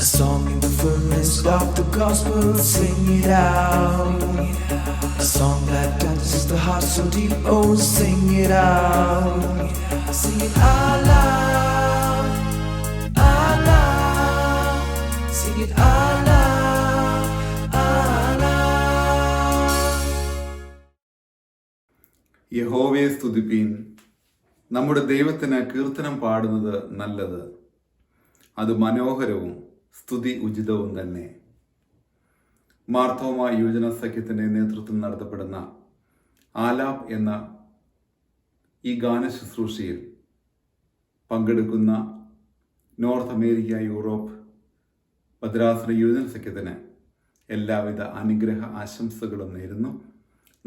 A song in the fullness of the gospel, sing it out. A song that touches the heart so deep, oh sing it out. Sing it out loud, out loud. Sing it out loud, out loud. യഹോവയെ സ്തുതിപ്പീൻ. നമ്മുടെ ദൈവത്തിന് കീർത്തനം പാടുന്നത് നല്ലത്, അത് മനോഹരവും സ്തുതി ഉചിതവും തന്നെ. മാർത്തോമ യുവജന സഖ്യത്തിൻ്റെ നേതൃത്വത്തിൽ നടത്തപ്പെടുന്ന ആലാപ് എന്ന ഈ ഗാന ശുശ്രൂഷയിൽ പങ്കെടുക്കുന്ന നോർത്ത് അമേരിക്ക, യൂറോപ്പ് ഭദ്രാസന യുവജന സഖ്യത്തിന് എല്ലാവിധ അനുഗ്രഹ ആശംസകളും നേരുന്നു.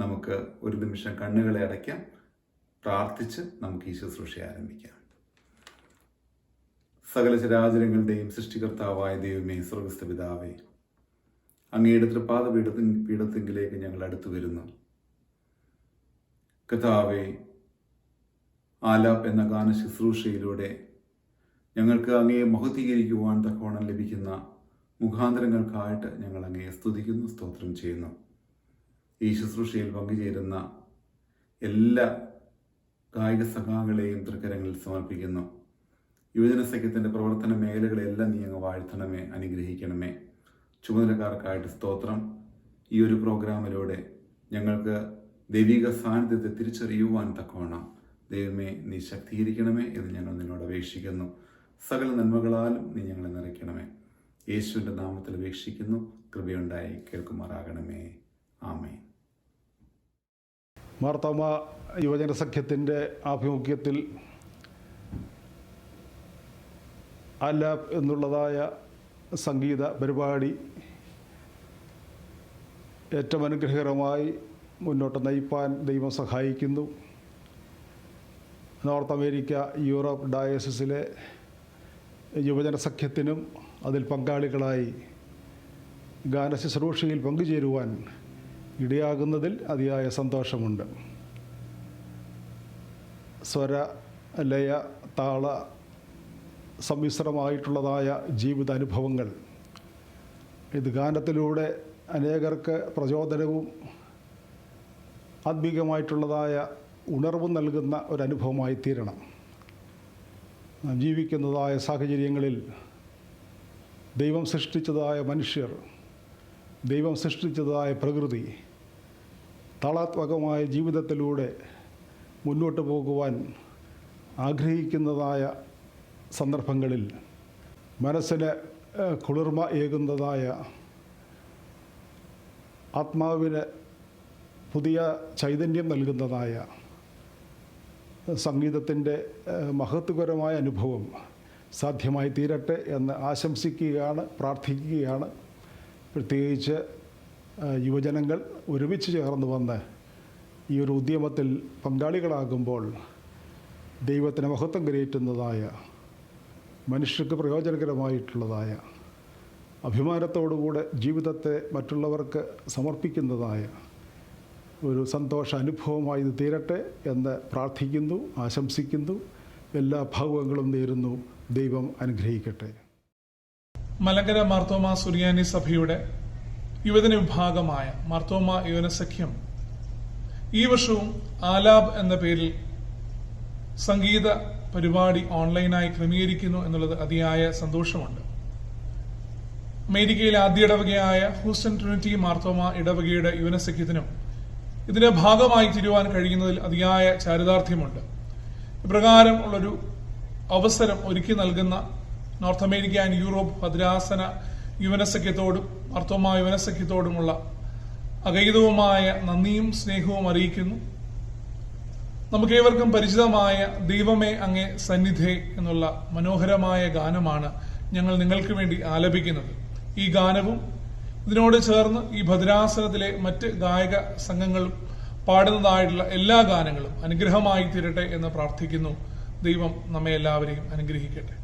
നമുക്ക് ഒരു നിമിഷം കണ്ണുകളെ അടയ്ക്കാം, പ്രാർത്ഥിച്ച് നമുക്ക് ഈ ശുശ്രൂഷ ആരംഭിക്കാം. സകല ചരാചരങ്ങളുടെയും സൃഷ്ടികർത്താവായ ദൈവമേ, സ്വർഗ്ഗസ്ഥ പിതാവേ, അങ്ങയുടെ തൃപ്പാദ പീഠത്തിങ്കിലേക്ക് ഞങ്ങൾ അടുത്തു വരുന്നു. കർത്താവേ, ആലാപ് എന്ന ഗാന ശുശ്രൂഷയിലൂടെ ഞങ്ങൾക്ക് അങ്ങയെ മഹത്വീകരിക്കുവാൻ തക്കവണ്ണം ലഭിക്കുന്ന മുഖാന്തരങ്ങൾക്കായിട്ട് ഞങ്ങൾ അങ്ങയെ സ്തുതിക്കുന്നു, സ്തോത്രം ചെയ്യുന്നു. ഈ ശുശ്രൂഷയിൽ പങ്കുചേരുന്ന എല്ലാ ഗായക സഖാക്കളെയും തൃക്കരങ്ങളിൽ സമർപ്പിക്കുന്നു. യുവജന സഖ്യത്തിൻ്റെ പ്രവർത്തന മേഖലകളെല്ലാം നീ അങ്ങ് വാഴ്ത്തണമേ, അനുഗ്രഹിക്കണമേ. ചുമതലക്കാർക്കായിട്ട് സ്തോത്രം. ഈ ഒരു പ്രോഗ്രാമിലൂടെ ഞങ്ങൾക്ക് ദൈവിക സാന്നിധ്യത്തെ തിരിച്ചറിയുവാൻ തക്കവണ്ണം ദൈവമേ നീ ശക്തീകരിക്കണമേ എന്ന് ഞങ്ങൾ നിന്നോട് അപേക്ഷിക്കുന്നു. സകല നന്മകളാലും നീ ഞങ്ങളെ നിറയ്ക്കണമേ. യേശുവിൻ്റെ നാമത്തിൽ അപേക്ഷിക്കുന്നു, കൃപയുണ്ടായി കേൾക്കുമാറാകണമേ. ആമേൻ. മാർത്തോമ യുവജന സഖ്യത്തിൻ്റെ ആഭിമുഖ്യത്തിൽ ആലാപ് എന്നുള്ളതായ സംഗീത പരിപാടി ഏറ്റവും അനുഗ്രഹകരമായി മുന്നോട്ട് നയിപ്പാൻ ദൈവം സഹായിക്കുന്നു. നോർത്ത് അമേരിക്ക, യൂറോപ്പ് ഡയസിസിലെ യുവജന സഖ്യത്തിനും അതിൽ പങ്കാളികളായി ഗാന ശുശ്രൂഷയിൽ പങ്കുചേരുവാൻ ഇടയാകുന്നതിൽ അതിയായ സന്തോഷമുണ്ട്. സ്വര, ലയ, താള സമ്മിശ്രമായിട്ടുള്ളതായ ജീവിതാനുഭവങ്ങൾ ഇത് ഗാനത്തിലൂടെ അനേകർക്ക് പ്രചോദനവും ആത്മീകമായിട്ടുള്ളതായ ഉണർവും നൽകുന്ന ഒരനുഭവമായി തീരണം. നാം ജീവിക്കുന്നതായ സാഹചര്യങ്ങളിൽ ദൈവം സൃഷ്ടിച്ചതായ മനുഷ്യർ, ദൈവം സൃഷ്ടിച്ചതായ പ്രകൃതി താളാത്മകമായ ജീവിതത്തിലൂടെ മുന്നോട്ട് പോകുവാൻ ആഗ്രഹിക്കുന്നതായ സന്ദർഭങ്ങളിൽ മനസ്സിന് കുളിർമ ഏകുന്നതായ, ആത്മാവിന് പുതിയ ചൈതന്യം നൽകുന്നതായ സംഗീതത്തിൻ്റെ മഹത്വകരമായ അനുഭവം സാധ്യമായി തീരട്ടെ എന്ന് ആശംസിക്കുകയാണ്, പ്രാർത്ഥിക്കുകയാണ്. പ്രത്യേകിച്ച് യുവജനങ്ങൾ ഒരുമിച്ച് ചേർന്ന് വന്ന് ഈ ഒരു ഉദ്യമത്തിൽ പങ്കാളികളാകുമ്പോൾ ദൈവത്തിന് മഹത്വം കരയേറ്റുന്നതായ, മനുഷ്യർക്ക് പ്രയോജനകരമായിട്ടുള്ളതായ, അഭിമാനത്തോടുകൂടെ ജീവിതത്തെ മറ്റുള്ളവർക്ക് സമർപ്പിക്കുന്നതായ ഒരു സന്തോഷ അനുഭവമായി ഇത് തീരട്ടെ എന്ന് പ്രാർത്ഥിക്കുന്നു, ആശംസിക്കുന്നു. എല്ലാ ഭാവുകങ്ങളും നേരുന്നു. ദൈവം അനുഗ്രഹിക്കട്ടെ. മലങ്കര മാർത്തോമ സുറിയാനി സഭയുടെ യുവജന വിഭാഗമായ മാർത്തോമ യുവജന സഖ്യം ഈ വർഷവും ആലാപ് എന്ന പേരിൽ സംഗീത പരിപാടി ഓൺലൈനായി ക്രമീകരിക്കുന്നു എന്നുള്ളത് അതിയായ സന്തോഷമുണ്ട്. അമേരിക്കയിലെ ആദ്യ ഇടവകയായ ഹൂസ്റ്റൺ ട്രിനിറ്റി മാർത്തോമ ഇടവകയുടെ യുവജന സഖ്യത്തിനും ഇതിന്റെ ഭാഗമായി തീരുവാൻ കഴിയുന്നതിൽ അതിയായ ചാരിതാർത്ഥ്യമുണ്ട്. ഇപ്രകാരം ഉള്ളൊരു അവസരം ഒരുക്കി നൽകുന്ന നോർത്ത് അമേരിക്ക ആൻഡ് യൂറോപ്പ് ഭദ്രാസന യുവജന സഖ്യത്തോടും മാർത്തോമ യുവജന സഖ്യത്തോടുമുള്ള അഗൈതവുമായ നന്ദിയും സ്നേഹവും അറിയിക്കുന്നു. നമുക്കേവർക്കും പരിചിതമായ ദൈവമേ അങ്ങേ സന്നിധേ എന്നുള്ള മനോഹരമായ ഗാനമാണ് ഞങ്ങൾ നിങ്ങൾക്ക് വേണ്ടി ആലപിക്കുന്നത്. ഈ ഗാനവും ഇതിനോട് ചേർന്ന് ഈ ഭദ്രാസനത്തിലെ മറ്റ് ഗായക സംഘങ്ങളും പാടുന്നതായിട്ടുള്ള എല്ലാ ഗാനങ്ങളും അനുഗ്രഹമായി തീരട്ടെ എന്ന് പ്രാർത്ഥിക്കുന്നു. ദൈവം നമ്മെ എല്ലാവരെയും അനുഗ്രഹിക്കട്ടെ.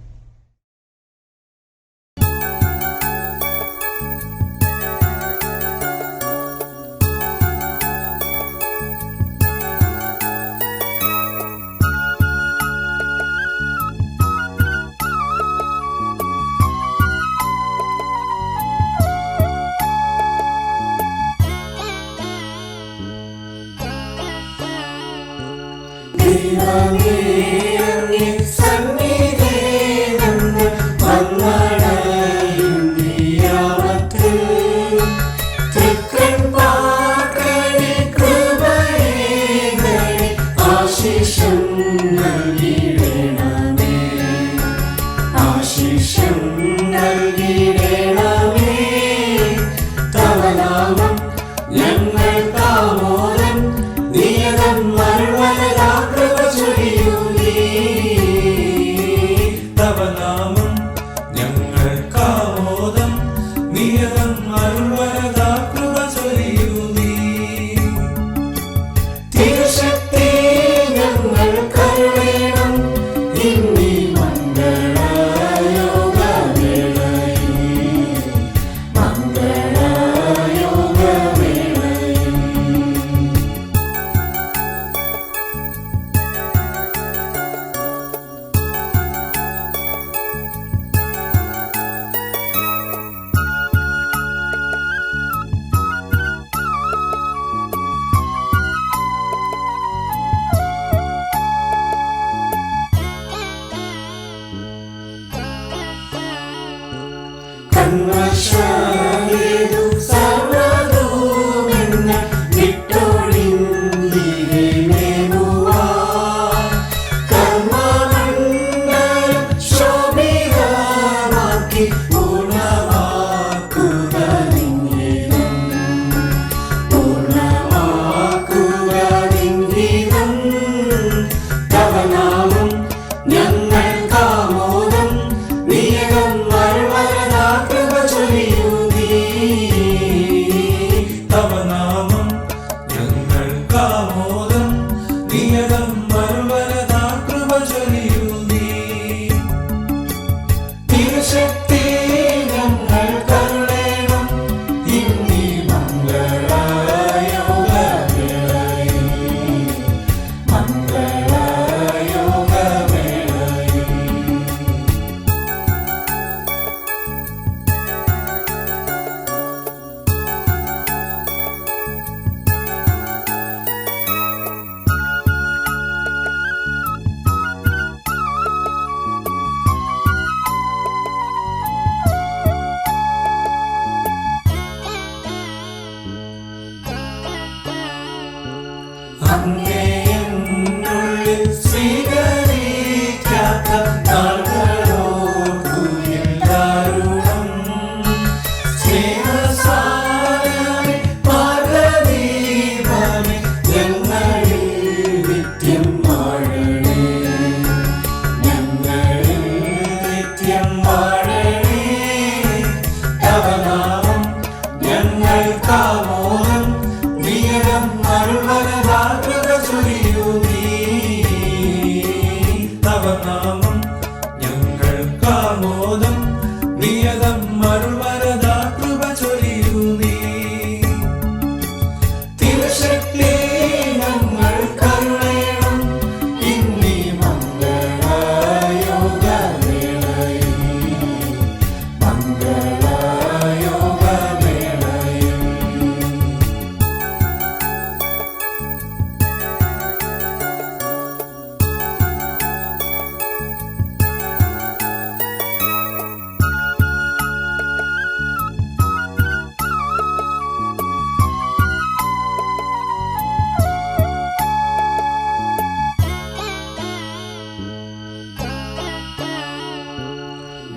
നൽകിടണമേ. തവ നാമം ഞങ്ങൾക്കാമോദം, നിയതം മറുവരതാ കൃപ ചൊരിയൂ നീ. തവ നാമം ഞങ്ങൾക്കാമോദം, നിയതം മറുവരതാ കൃപ ചൊരിയൂ നീ. തിരുശക്തി ഞങ്ങൾ കരുണേണം ഇന്നീ മംഗളയോഗവേളയിൽ, മംഗളയോഗവേളയിൽ. കന്മഷമേതു സർവ്വതുമെന്ന് വിട്ടൊഴിഞ്ഞിടുവാൻ, കർമ്മമണ്ഡലം ശോഭിതമാക്കി പൂർണ്ണമാക്കുക നിൻഹിതം, പൂർണ്ണമാക്കുക നിൻഹിതം. തവ നാമം ഞങ്ങൾക്കാമോദം, നിയതം മറുവരതാ കൃപ ചൊരിയൂ നീ. തവ നാമം ഞങ്ങൾക്കാമോദം, നിയതം മറുവരതാ കൃപ ചൊരിയൂ നീ. തിരുശക്തി ഞങ്ങൾ കരുണേണം ഇന്നീ മംഗളയോഗവേളയിൽ, മംഗളയോഗവേളയിൽ. അങ്ങേ എന്നുള്ളിൽ സ്വീകരിക്കാത്ത നാളുകളോർക്കുകയിൽ ദാരുണം. സ്നേഹസാരമേ മാർഗ്ഗദീപമേ ഞങ്ങളിൽ നിത്യം വാഴണേ, ഞങ്ങളിൽ നിത്യം വാഴണേ. തവ നാമം ഞങ്ങൾക്കാമോദം, നിയതം മറുവരതാ കൃപ ചൊരിയൂ നീ. തവ നാമം ഞങ്ങൾക്കാമോദം, നിയതം മറുവരതാ കൃപ ചൊരിയൂ നീ. തിരുശക്തി ഞങ്ങൾ കരുണേണം ഇന്നീ മംഗളയോഗവേളയിൽ, മംഗളയോഗവേളയിൽ.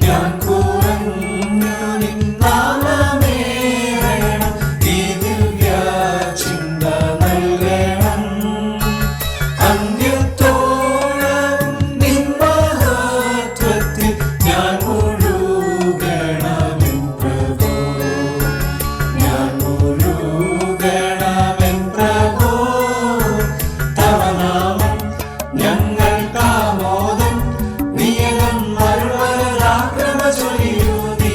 ഞാൻ കുറഞ്ഞു നിൻ നാമമേറണം, ഈ ദിവ്യ ചിന്ത നൽകണം. അന്ത്യത്തോളം നിൻ മഹത്വത്തിൽ ഞാൻ മുഴുകണമെൻ പ്രഭോ, ഞാൻ മുഴുകണമെൻ പ്രഭോ. തവ നാമം ഞങ്ങൾക്കാമോദം, നിയതം മറുവരതാ കൃപ ചൊരിയൂ നീ.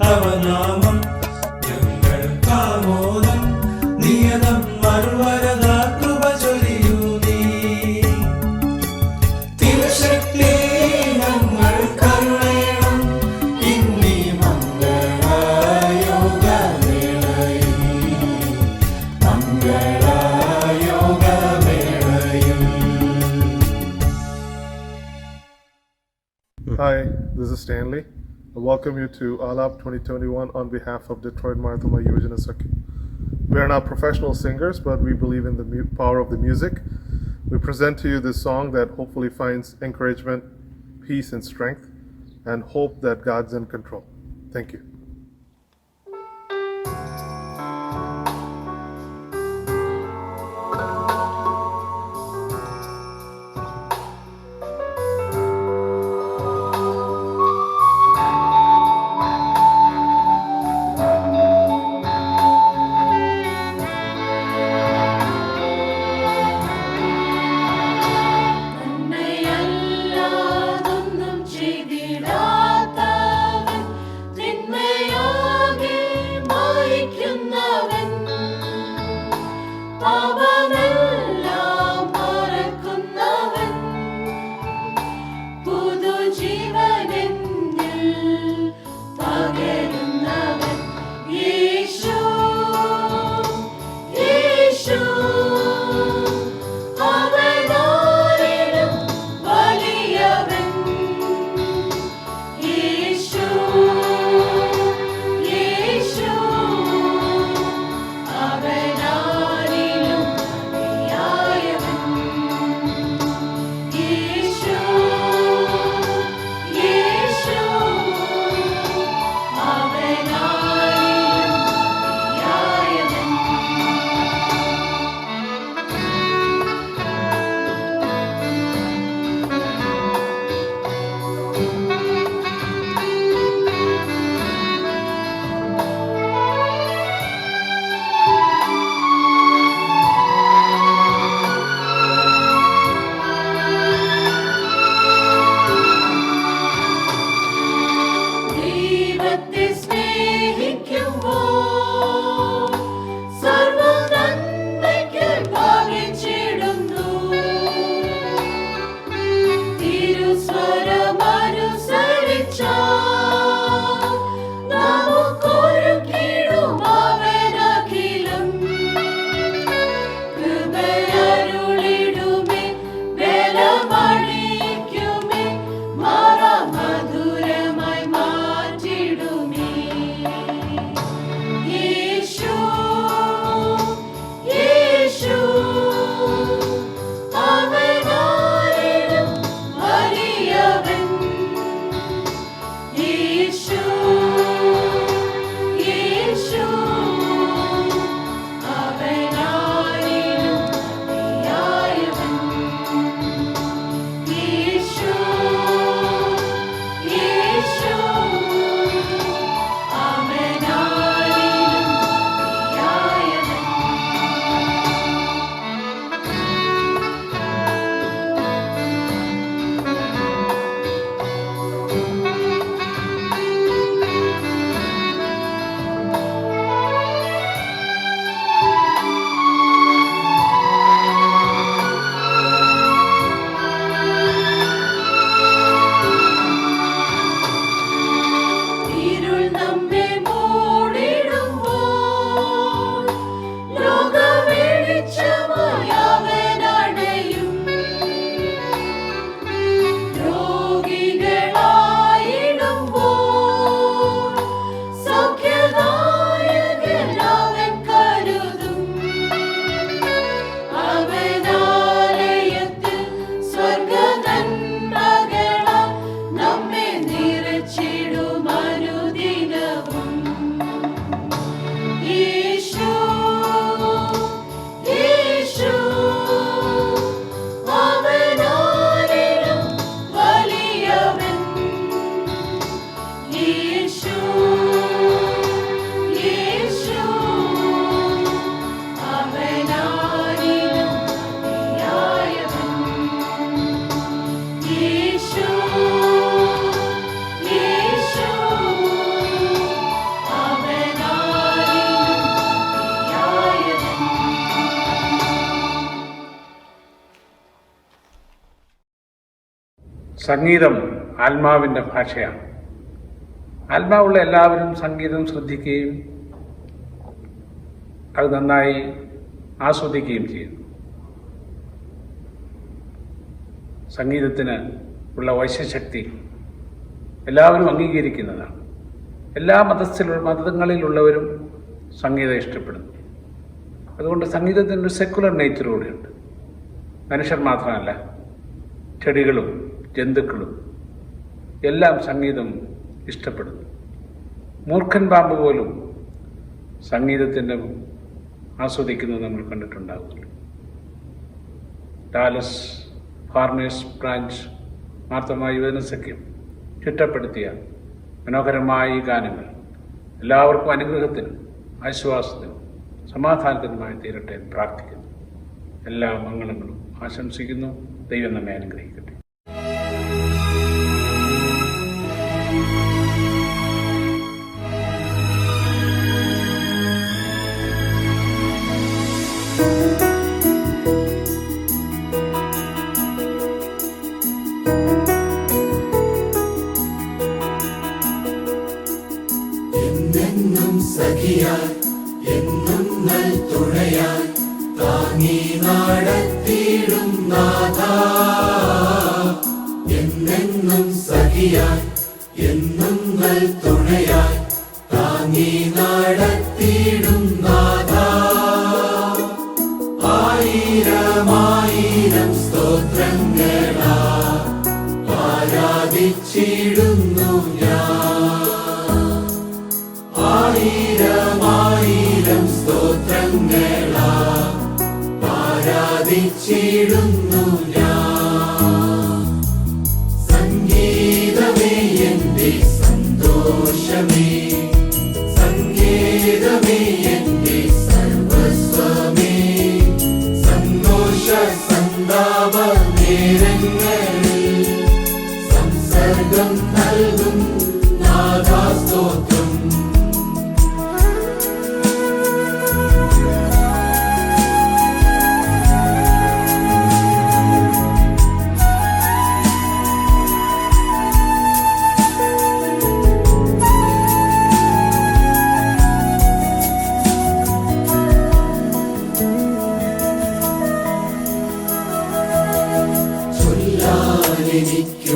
തവ നാമം ഞങ്ങൾക്കാമോദം, നിയതം മറുവരതാ കൃപ ചൊരിയൂ നീ. തിരുശക്തി ഞങ്ങൾ കരുണേണം ഇന്നീ മംഗളയോഗവേളയിൽ, മംഗളയോഗവേളയിൽ. Hi, this is Stanley. I welcome you to ALAP 2021 on behalf of Detroit Marthoma Yojana Sakhi. We are not professional singers, but we believe in the power of the music. We present to you this song that hopefully finds encouragement, peace, and strength. and hope that God's in control. Thank you. നന്മയല്ലാതൊന്നും ചെയ്തിടാത്തവൻ, തിന്മയാകെ മായ്ക്കുന്നവൻ, പാപമെല്ലാം മറക്കുന്നവൻ, പുതുജീവനെന്നിൽ പകരുന്നവൻ, യേശു, യേശു. അവനാരിലും വലിയവൻ, യേശു, യേശു. അവനാരിലും മതിയായവൻ, യേശു, യേശു. അവനാരിലും മതിയായവൻ. ദൈവത്തെ സ്നേഹിക്കുമ്പോൾ സർവ്വ നന്മയ്ക്ക് ഭാവിച്ചിടുന്നു. തിരുസ്വരമനുസരിച്ചാൽ നമുക്കൊരുക്കിടും അവനഖിലം. കൃപയരുളിടുമേ, ബലമണിയിക്കുമേ, മധുരമായി മാറ്റിടുമേ. യേശു, യേശു. അവനാരിലും വലിയവൻ, യേശു, യേശു. അവനാരിലും മതിയായവൻ, യേശു, യേശു. അവനാരിലും മതിയായവൻ. ഇരുൾ നമ്മെ മൂടിടുമ്പോൾ ലോകവെളിച്ചമായി അവനണയും. രോഗികളായിടുമ്പോൾ സൗഖ്യദായകൻ അവൻ കരുതും. അവനാലയത്തിൽ സ്വർഗനന്മകളാൽ നമ്മെ നിറച്ചിടും അനുദിനവും. യേശു, യേശു. അവനാരിലും വലിയവൻ, യേശു, യേശു. അവനാരിലും മതിയായവൻ, യേശു, യേശു. അവനാരിലും മതിയായവൻ. സംഗീതം ആത്മാവിൻ്റെ ഭാഷയാണ്. ആത്മാവുള്ള എല്ലാവരും സംഗീതം ശ്രദ്ധിക്കുകയും അത് നന്നായി ആസ്വദിക്കുകയും ചെയ്യുന്നു. സംഗീതത്തിന് ഉള്ള വശ്യശക്തി എല്ലാവരും അംഗീകരിക്കുന്നതാണ്. എല്ലാ മതങ്ങളിലുള്ളവരും സംഗീതം ഇഷ്ടപ്പെടുന്നു. അതുകൊണ്ട് സംഗീതത്തിൻ്റെ ഒരു സെക്കുലർ നേച്ചർ കൂടിയുണ്ട്. മനുഷ്യർ മാത്രമല്ല, ചെടികളും ജന്തുക്കളും എല്ലാം സംഗീതം ഇഷ്ടപ്പെടുന്നു. മൂർഖൻ പാമ്പ് പോലും സംഗീതത്തിൻ്റെ ആസ്വദിക്കുന്നത് നമ്മൾ കണ്ടിട്ടുണ്ടാകുമല്ലോ. ഡാലസ് ഫാർമേഴ്സ് ബ്രാഞ്ച് മാർത്തോമാ യുവജന സഖ്യം ചിട്ടപ്പെടുത്തിയ മനോഹരമായ ഈ ഗാനങ്ങൾ എല്ലാവർക്കും അനുഗ്രഹത്തിനും ആശ്വാസത്തിനും സമാധാനത്തിനുമായി തീരട്ടെ എന്ന് പ്രാർത്ഥിക്കുന്നു. എല്ലാ മംഗളങ്ങളും ആശംസിക്കുന്നു. ദൈവം നമ്മെ അനുഗ്രഹിക്കട്ടെ. എന്നെന്നും സഖിയായി എന്നും നൽ തുണയായി താങ്ങി നടത്തിയിടും നാഥാ. എന്നെന്നും സഖിയായി എന്നും നൽ തുണയായി താങ്ങി നടത്തിയിടും നാഥാ. ആയിരമായിരം സ്തോത്രങ്ങളാ ആരാധിച്ചിടുന്നു ഞാൻ. ആയിരമായിരം സ്തോത്രങ്ങളാ ആരാധിച്ചിടുന്നു ഞാൻ. സംഗീതമേ എന്റെ സന്തോഷമേ, സംഗീതമേ എന്റെ സർവസ്വമേ. സന്തോഷ സന്താപ നേരങ്ങളിൽ സംസർഗം നൽകും നാദാസ്തോത്രം.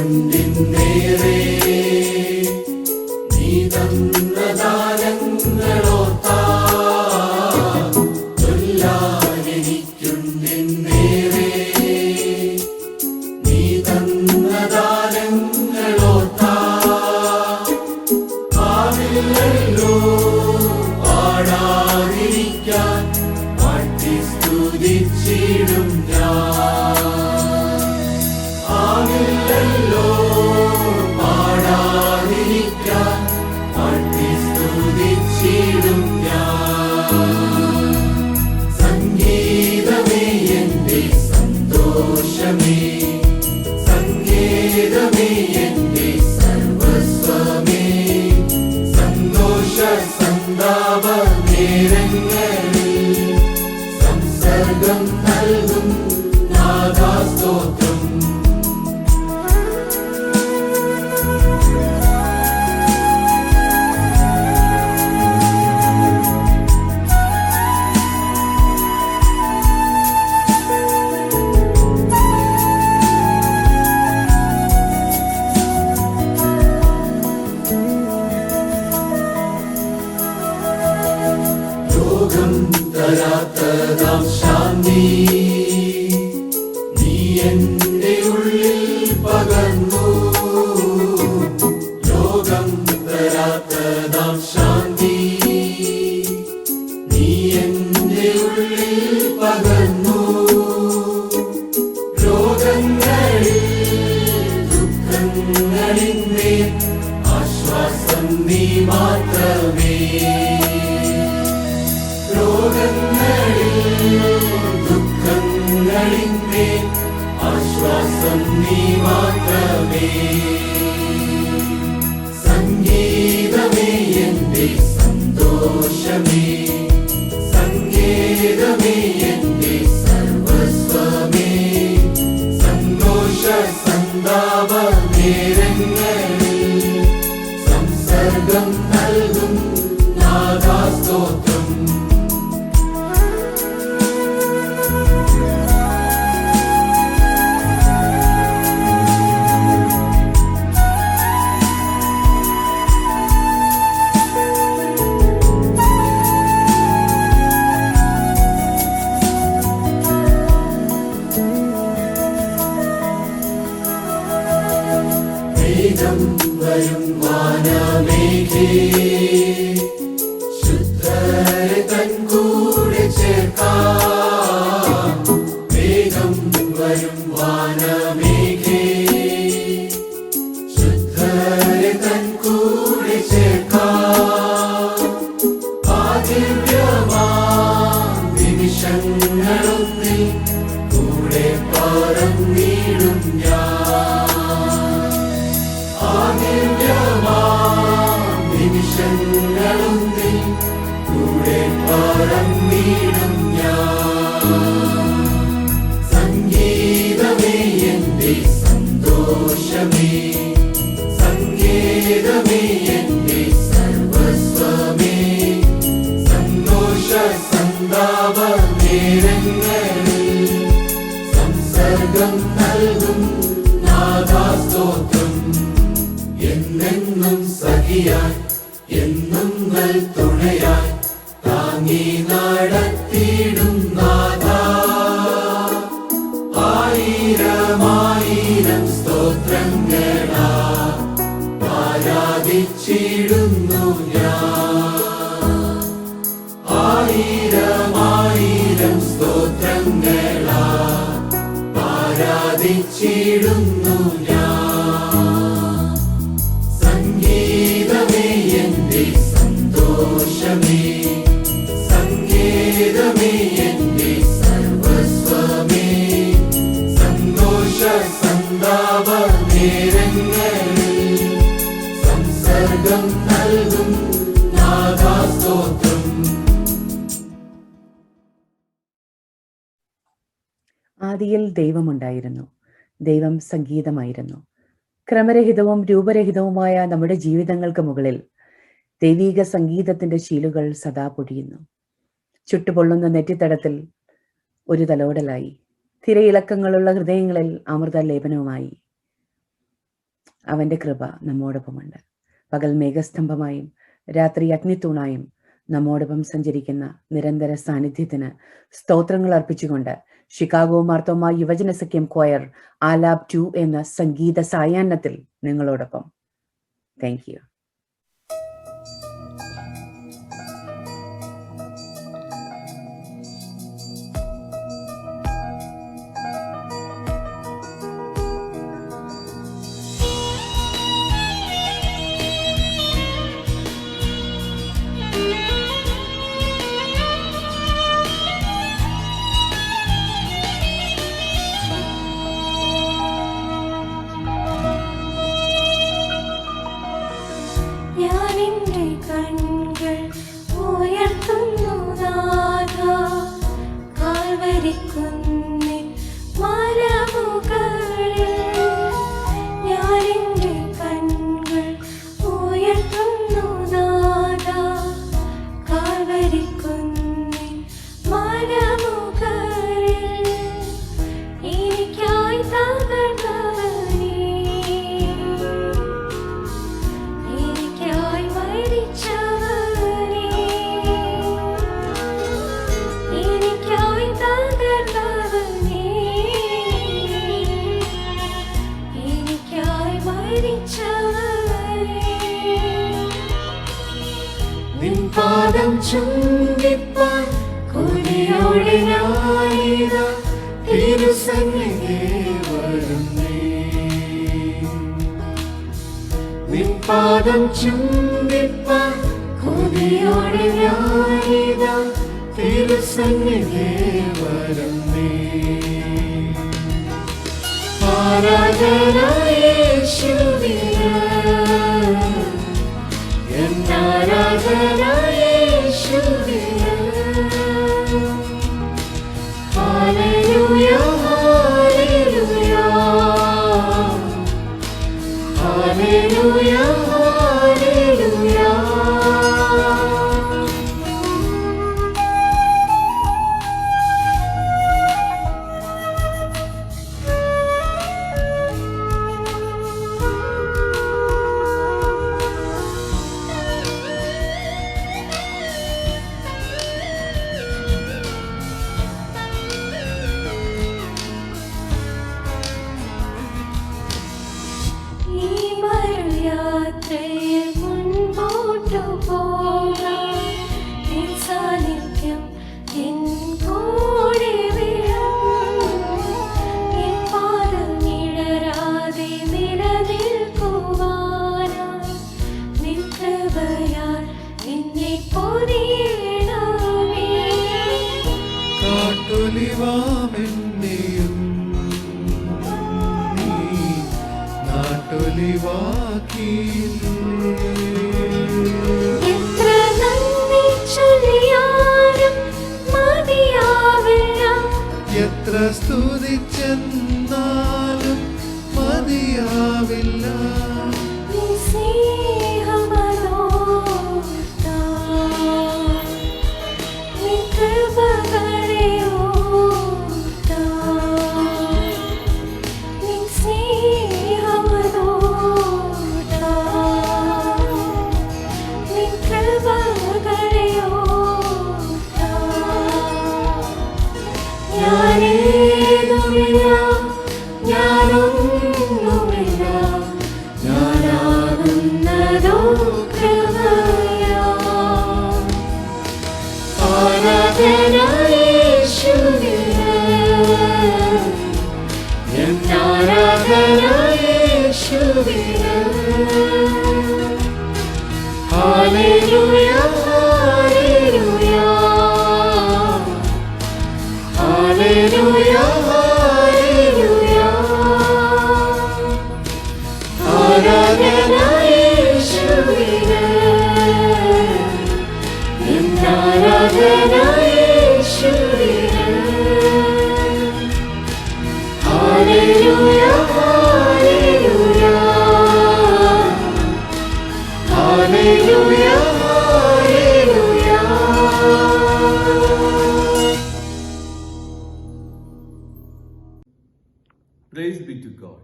ചൊല്ലാനെനിക്കുണ്ടിന്നേറെ നീ തന്ന ദാനങ്ങളോർത്താൽ. ചൊല്ലാനെനിക്കുണ്ടിന്നേറെ നീ തന്ന ദാനങ്ങളോർത്താൽ. ആവില്ലല്ലോ പാടാതിരിക്കാൻ പാട്ടി സ്തുതിച്ചിടും ഞാൻ. ആവില്ലല്ലോ പാടാതിരിക്കാൻ പാട്ടി സ്തുതിച്ചിടും ഞാൻ. സംഗീതമേ എന്റെ സന്തോഷമേ, സംഗീതമേ എന്റെ സർവസ്വമേ. സന്തോഷ സന്താപ നേരങ്ങളിൽ സംസർഗം നൽകും നാദാസ്തോത്രം. ലോകം തരാത്തതാം ശാന്തി നീ എന്റെ ഉള്ളിൽ പകർന്നു. ലോകം തരാത്തതാം ശാന്തി നീ എന്റെ ഉള്ളിൽ പകർന്നു. രോഗങ്ങളിൽ ദുഃഖങ്ങളിന്മേൽ ആശ്വാസം നീ മാത്രമേ. രോഗങ്ങളിൽ ദുഃഖങ്ങളിന്മേൽ ആശ്വാസം നീ മാത്രമേ. സംഗീതമേ എന്റെ സന്തോഷമേ, സംഗീതമേ എന്റെ സർവസ്വമേ. സന്തോഷ സന്താപ നേരങ്ങളിൽ സംസർഗം നൽകും നാദാസ്തോത്രം. വേദം വരും വാനമേഘേ ശുദ്ധരെ തൻ കൂടെ ചേർക്കാം വേഗം വരും വാനമേഘേ ശുദ്ധരെ തൻ കൂടെ ചേർക്കാം ആദിവ്യമാം നിമിഷങ്ങളൊന്നിൽ കൂടെ പറന്നിടും ഞാൻ ആദിവ്യമാം നിമിഷങ്ങളൊന്നിൽ കൂടെ പറന്നിടും ഞാൻ സംഗീതമേ എന്റെ സന്തോഷമേ സംഗീതമേ എന്റെ സർവസ്വമേ സന്തോഷ സന്താപ നേരങ്ങളിൽ സംസർഗം നൽകും നാദാസ്തോത്രം എന്നെന്നും സഖിയായി എന്നും നൽ തുണയായി താങ്ങി നടത്തിയിടും നാദാ ആയിരമായിരം സ്തോത്രങ്ങളാ ആരാധിച്ചിടുന്നു ഞാൻ ആയിരമായിരം സ്തോത്രങ്ങളാ ആരാധിച്ചിടുന്നു ഞാൻ സംഗീതമേ എന്റെ സന്തോഷമേ സംഗീതമേ എന്റെ സർവസ്വമേ സന്തോഷ സന്താപ നേരങ്ങളിൽ സംസർഗം നൽകും നാദാസ്തോത്രം. ആദിയിൽ ദൈവമുണ്ടായിരുന്നു. ദൈവം സംഗീതമായിരുന്നു. ക്രമരഹിതവും രൂപരഹിതവുമായ നമ്മുടെ ജീവിതങ്ങൾക്ക് മുകളിൽ ദൈവീക സംഗീതത്തിന്റെ ശീലുകൾ സദാ പൊഴിയുന്നു. ചുട്ടുപൊള്ളുന്ന നെറ്റിത്തടത്തിൽ ഒരു തലോടലായി, തിരയിളക്കങ്ങളുള്ള ഹൃദയങ്ങളിൽ അമൃത ലേപനവുമായി അവന്റെ കൃപ നമ്മോടൊപ്പമുണ്ട്. പകൽ മേഘസ്തംഭമായും രാത്രി അഗ്നിത്തൂണായും നമ്മോടൊപ്പം സഞ്ചരിക്കുന്ന നിരന്തര സാന്നിധ്യത്തിന് സ്തോത്രങ്ങൾ അർപ്പിച്ചുകൊണ്ട് ഷിക്കാഗോ മാർത്തോമ യുവജന സഖ്യം ക്വയർ ആലാപ് 2 എന്ന സംഗീത സായാഹ്നത്തിൽ നിങ്ങളോടൊപ്പം. Thank you. ഞാനെന്റെ കണ്ണുകൾ ഉയർത്തുന്നു നാഥാ, കാൽവരിക്കുന്നിൻ മരമുകളിൽ. ഞാനെന്റെ കണ്ണുകൾ ഉയർത്തുന്നു നാഥാ, കാൽവരിക്കുന്നിൻ മരമുകളിൽ. എനിക്കായി തകർന്നവനേ, എനിക്കായി മരിച്ചവനേ, എനിക്കായി തകർന്നവനേ, എനിക്കായി മരിച്ചവനേ. നിൻ പാദം ചുംബിപ്പാൻ കൊതിയോടെ ഞാനിതാ തിരുസന്നിധി വരുന്നേ. നിൻ പാദം ചുംബിപ്പാൻ കൊതിയോടെ ഞാനിതാ തിരുസന്നിധി വരുന്നേ. ആരാധന യേശുവിന്, എന്നാരാധന യേശുവിന്. Hallelujah hallelujah hallelujah hallelujah. സ്തുതിച്ചെന്നാലും മതിയാവില്ല. Hallelujah, hallelujah, hallelujah, hallelujah. Aradhana Yeshuvine, Aradhana Yeshuvine. Hallelujah, hallelujah, hallelujah, hallelujah. Praise be to God.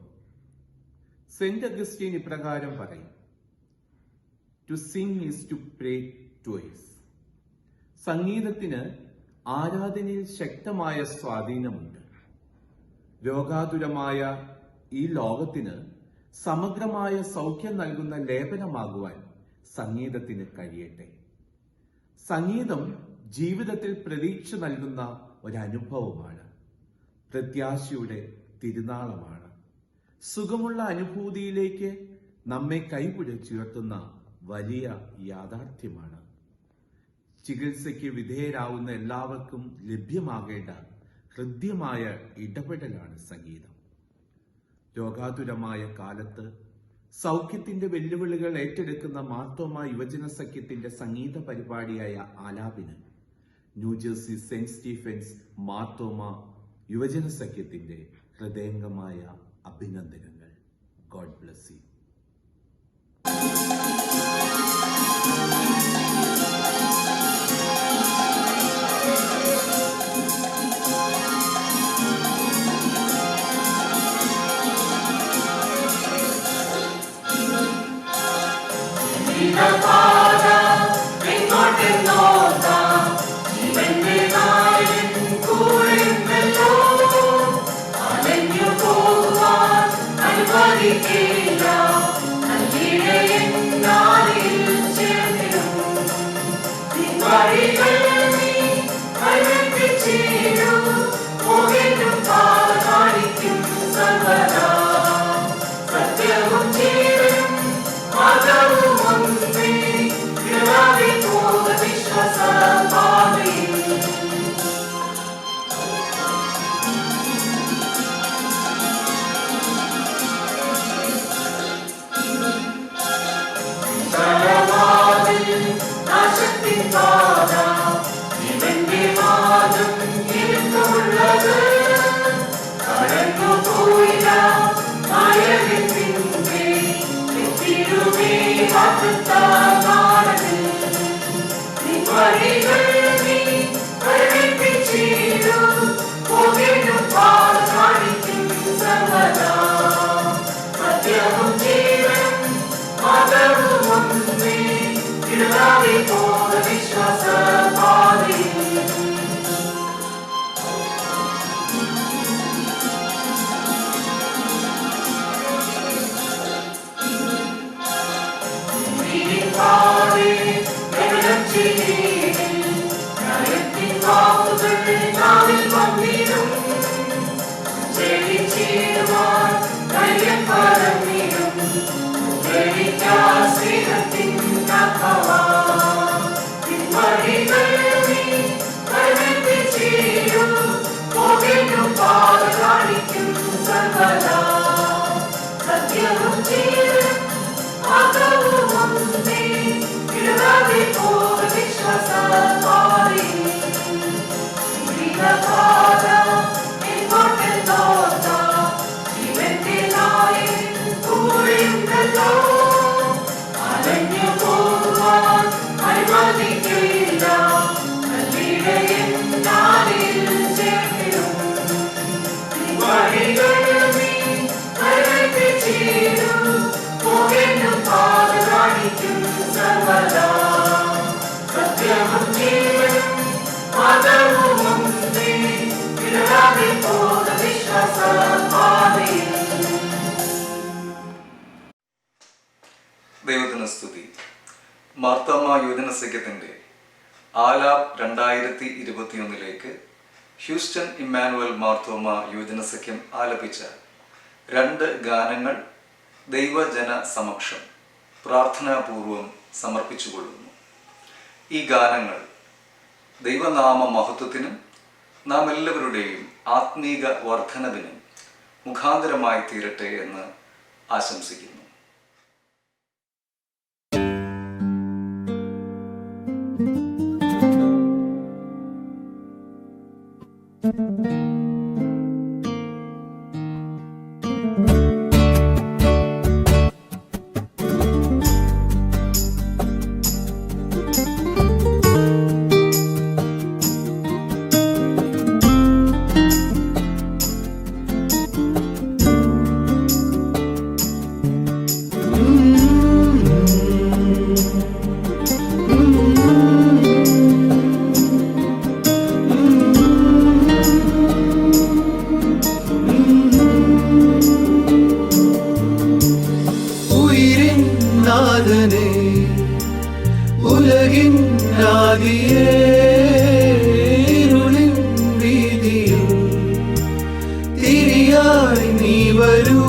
Saint Augustine ഇപ്രകാരം പറയും, to sing is to pray twice. സംഗീതത്തിന് ആരാധനയിൽ ശക്തമായ സ്വാധീനമുണ്ട്. രോഗാതുരമായ ഈ ലോകത്തിന് സമഗ്രമായ സൗഖ്യം നൽകുന്ന ലേപനമാകുവാൻ സംഗീതത്തിന് കഴിയട്ടെ. സംഗീതം ജീവിതത്തിൽ പ്രതീക്ഷ നൽകുന്ന ഒരനുഭവമാണ്. പ്രത്യാശയുടെ തിരുനാളമാണ്. സുഖമുള്ള അനുഭൂതിയിലേക്ക് നമ്മെ കൈപിടിച്ചുയർത്തുന്ന വലിയ യാഥാർത്ഥ്യമാണ്. ചികിത്സയ്ക്ക് വിധേയരാവുന്ന എല്ലാവർക്കും ലഭ്യമാകേണ്ട ഹൃദ്യമായ ഇടപെടലാണ് സംഗീതം. രോഗാതുരമായ കാലത്ത് സൗഖ്യത്തിന്റെ വെല്ലുവിളികൾ ഏറ്റെടുക്കുന്ന മാർത്തോമ യുവജന സഖ്യത്തിന്റെ സംഗീത പരിപാടിയായ ആലാപിന് ന്യൂജേഴ്സി സെന്റ് സ്റ്റീഫൻസ് മാർത്തോമ യുവജന സഖ്യത്തിന്റെ ഹൃദയംഗമായ അഭിനന്ദനങ്ങൾ. God bless you. Father, in സ്തുതി. മാർത്തോമ യുവജന സഖ്യത്തിൻ്റെ ആലാപ് 2021 ഹ്യൂസ്റ്റൺ ഇമ്മാനുവൽ മാർത്തോമ യുവജന സഖ്യം ആലപിച്ച 2 ഗാനങ്ങൾ ദൈവജന സമക്ഷം പ്രാർത്ഥനാപൂർവം സമർപ്പിച്ചുകൊള്ളുന്നു. ഈ ഗാനങ്ങൾ ദൈവനാമ മഹത്വത്തിനും നാം എല്ലാവരുടെയും ആത്മീക വർധനവിനും മുഖാന്തരമായി തീരട്ടെ എന്ന് ആശംസിക്കുന്നു. ഉലകിൻ ആദിയേ ഇരുളിൻ വീതിയിൽ തിരിയായി നീ വരൂ.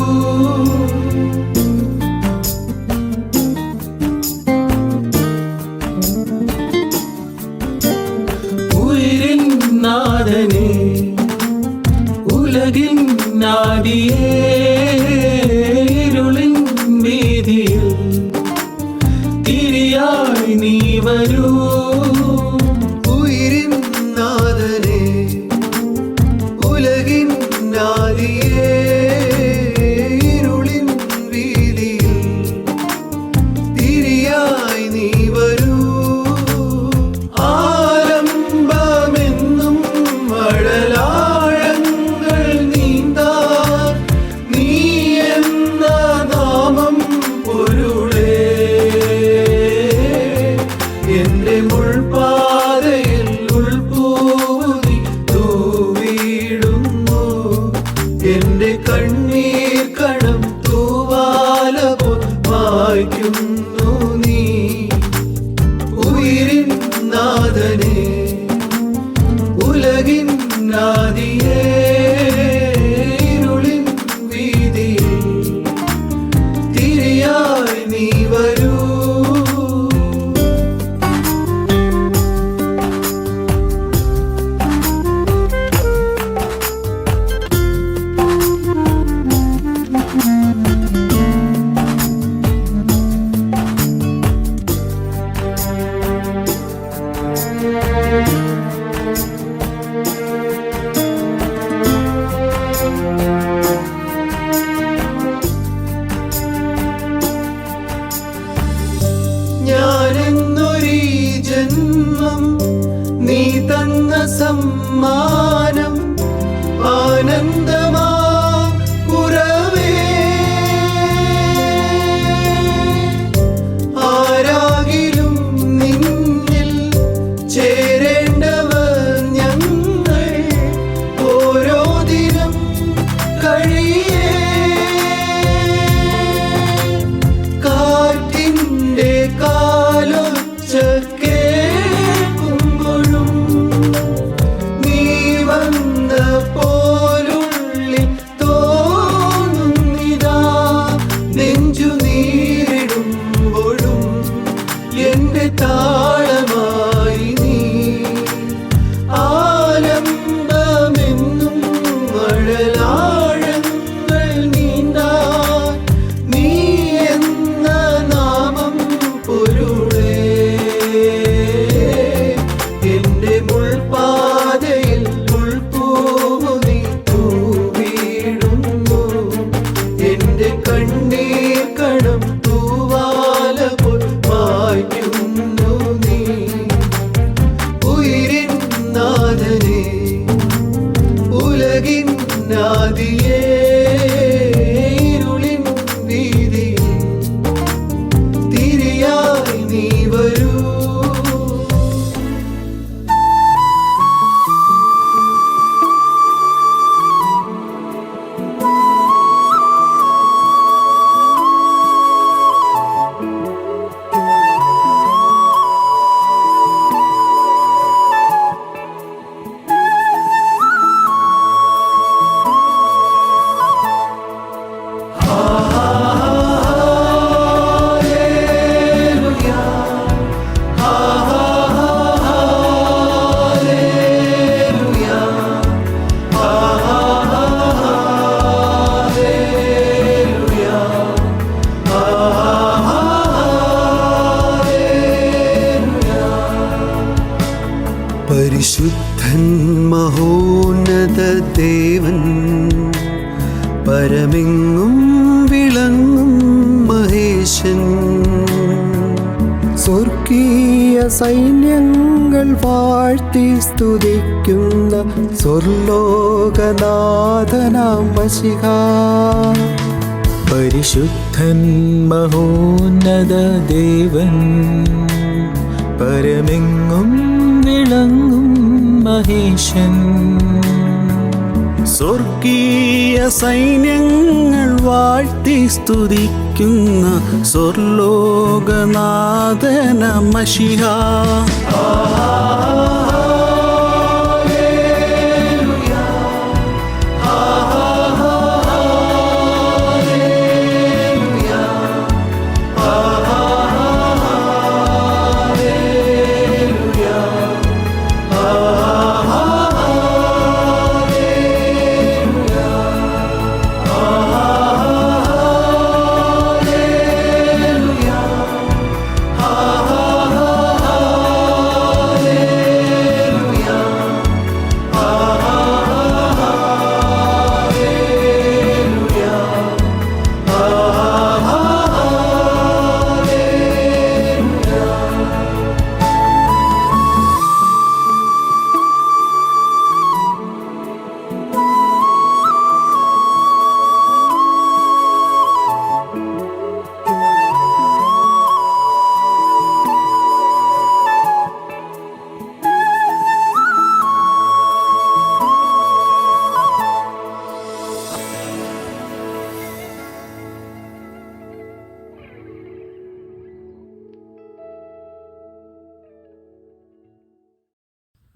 ഉയിരിൻ നാഥനേ ഉലകിൻ ആദിയേ ഇരുളിൻ വീതിയിൽ തിരിയായി നീ വരൂ. ഉയിരിൻ നാഥനേ ഉലകിൻ ആദിയേ ഇരുളിൻ വീതിയിൽ തിരിയായി നീ വരൂ. ആലംബമെന്നും മഴലാഴങ്ങൾ നീന്താൻ നീ എന്ന നാമം പൊരുളേ. എന്റെ മുൾപാതയിൽ ഉൾപ്പൂതി തൂവിടുന്നു. എന്റെ കണ്ണീർ കണം തൂവാല പോൽ മായ്ക്കുന്നു നീ. ഉയിരിൻ നാഥനേ ഉലകിൻ ആദിയേ ഇരുളിൻ വീതിയിൽ തിരിയായി നീ വരൂ. ഞാനെന്നൊരീ ജന്മം നീ തന്ന സമ്മാനം ആനന്ദമാ ഉറവേ. ആരാകിലും നിന്നിൽ ചേരേണ്ടവർ ഞങ്ങൾ ഓരോ ദിനം കഴിയേ. കാറ്റിൻ്റെ കാലൊച്ച കേൾക്കുമ്പോഴും നീ വന്ന പോലുള്ളിൽ തോന്നുന്നിതാ. നെഞ്ചു നീരിടുമ്പോഴും എന്റെ താളമായി നീ. ആലംബമെന്നും മഴലാഴങ്ങൾ നീന്താൻ നീ എന്ന നാമം പൊരുളേ. എന്റെ മുൾപാതയിൽ ഉൾപ്പൂതി തൂവിടുന്നു. എന്റെ കണ്ണീർ കണം തൂവാല പോൽ മായ്ക്കുന്നു നീ. പരിശുദ്ധൻ മഹോന്നത ദേവൻ പരമെങ്ങും വിളങ്ങും മഹേശൻ സ്വർഗീയ സൈന്യങ്ങൾ വാഴ്ത്തി സ്തുതിക്കുന്ന സ്വർലോകനാഥനാം മശിഹ പരിശുദ്ധൻ മഹോന്നത ദേവൻ പരമെങ്ങും വിളങ്ങും മഹേശൻ സ്വർഗീയ സൈന്യങ്ങൾ വാഴ്ത്തി സ്തുതിക്കുന്ന സ്വർലോകനാഥനാം മശിഹ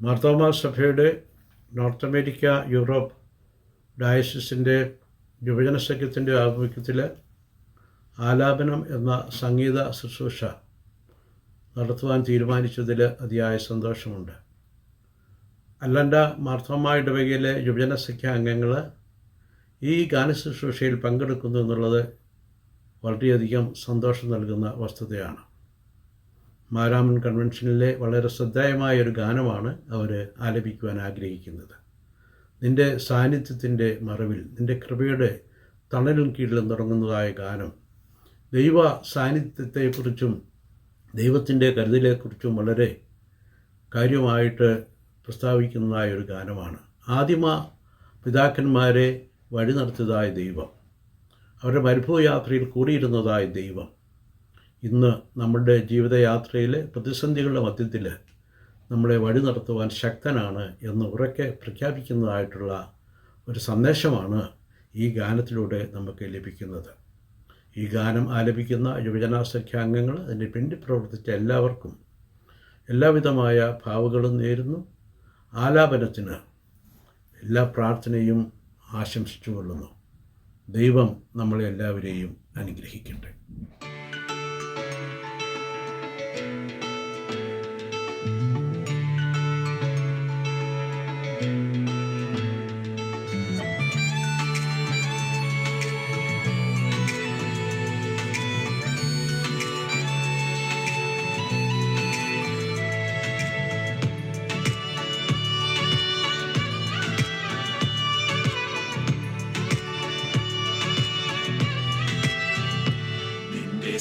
മാർത്തോമാ സഭയുടെ നോർത്ത് അമേരിക്ക യൂറോപ്പ് ഡയസിസിൻ്റെ യുവജന സഖ്യത്തിൻ്റെ ആഭിമുഖ്യത്തിൽ ആലാപനം എന്ന സംഗീത ശുശ്രൂഷ നടത്തുവാൻ തീരുമാനിച്ചതിൽ അതിയായ സന്തോഷമുണ്ട്. അല്ലണ്ട മാർത്തോമാ ഇടവകയിലെ യുവജന സഖ്യ അംഗങ്ങൾ ഈ ഗാനശുശ്രൂഷയിൽ പങ്കെടുക്കുന്നു എന്നുള്ളത് വളരെയധികം സന്തോഷം നൽകുന്ന വസ്തുതയാണ്. മാരാമൻ കൺവെൻഷനിലെ വളരെ ശ്രദ്ധേയമായ ഒരു ഗാനമാണ് അവർ ആലപിക്കുവാൻ ആഗ്രഹിക്കുന്നത്. നിൻ്റെ സാന്നിധ്യത്തിൻ്റെ മറവിൽ, നിൻ്റെ കൃപയുടെ തണലിൻ കീഴിലും തുടങ്ങുന്നതായ ഗാനം ദൈവ സാന്നിധ്യത്തെക്കുറിച്ചും ദൈവത്തിൻ്റെ കരുതലെക്കുറിച്ചും വളരെ കാര്യമായിട്ട് പ്രസ്താവിക്കുന്നതായ ഒരു ഗാനമാണ്. ആദിമ പിതാക്കന്മാരെ വഴി നടത്തിയതായ ദൈവം, അവരുടെ മരുഭൂയാത്രയിൽ കൂടിയിരുന്നതായ ദൈവം ഇന്ന് നമ്മുടെ ജീവിതയാത്രയിൽ പ്രതിസന്ധികളുടെ മധ്യത്തിൽ നമ്മളെ വഴി നടത്തുവാൻ ശക്തനാണ് എന്ന് ഉറക്കെ പ്രഖ്യാപിക്കുന്നതായിട്ടുള്ള ഒരു സന്ദേശമാണ് ഈ ഗാനത്തിലൂടെ നമുക്ക് ലഭിക്കുന്നത്. ഈ ഗാനം ആലപിക്കുന്ന യുവജന സഖ്യാംഗങ്ങൾ, അതിൻ്റെ പിന്നിൽ പ്രവർത്തിച്ച എല്ലാവർക്കും എല്ലാവിധമായ ഭാവുകളും നേരുന്നു. ആലാപനത്തിന് എല്ലാ പ്രാർത്ഥനയും ആശംസിച്ചുകൊള്ളുന്നു. ദൈവം നമ്മളെ എല്ലാവരെയും അനുഗ്രഹിക്കട്ടെ. നിന്റെ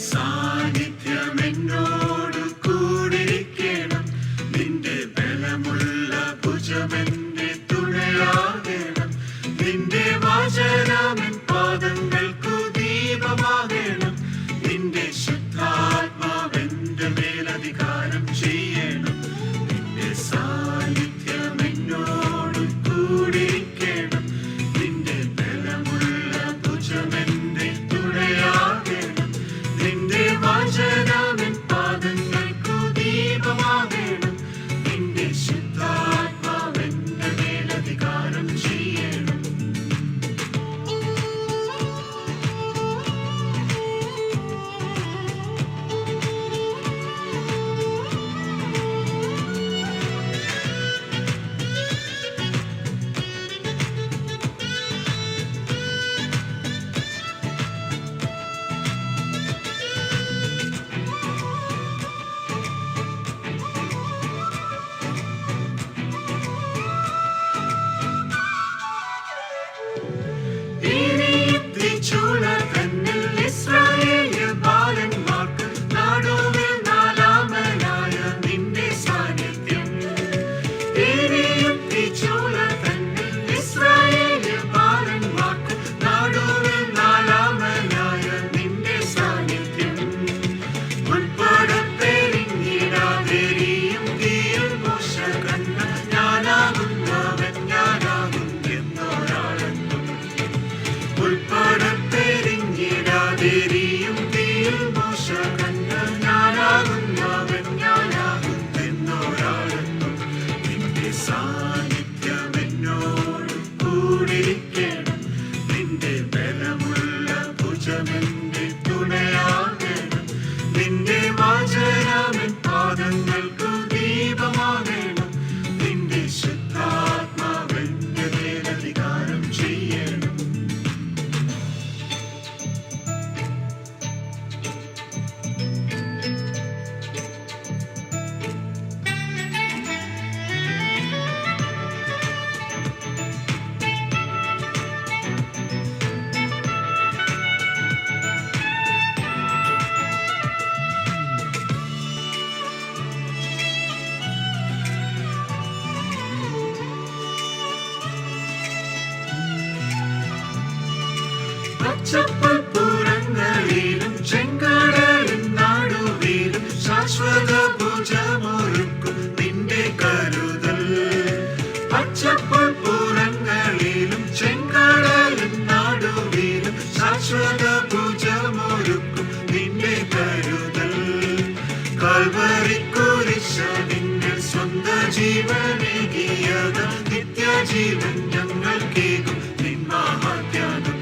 കാൽവരിക്കുരിശിന്മേൽ സ്വന്ത ജീവനേകിയത് നിത്യജീവൻ ഞങ്ങൾക്കേകും നിൻ മഹാത്യാഗം.